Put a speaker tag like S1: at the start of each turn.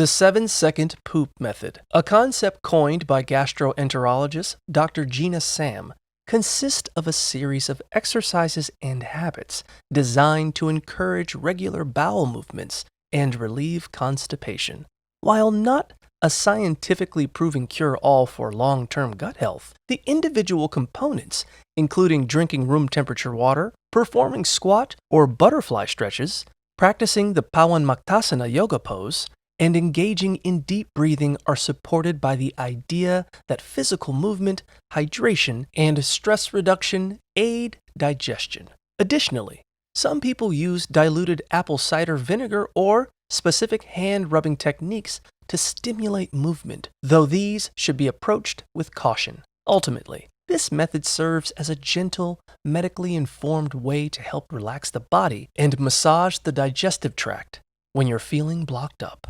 S1: The 7-second poop method, a concept coined by gastroenterologist Dr. Gina Sam, consists of a series of exercises and habits designed to encourage regular bowel movements and relieve constipation. While not a scientifically proven cure-all for long-term gut health, the individual components, including drinking room temperature water, performing squat or butterfly stretches, practicing the Pawanmuktasana yoga pose, and engaging in deep breathing are supported by the idea that physical movement, hydration, and stress reduction aid digestion. Additionally, some people use diluted apple cider vinegar or specific hand-rubbing techniques to stimulate movement, though these should be approached with caution. Ultimately, this method serves as a gentle, medically informed way to help relax the body and massage the digestive tract when you're feeling blocked up.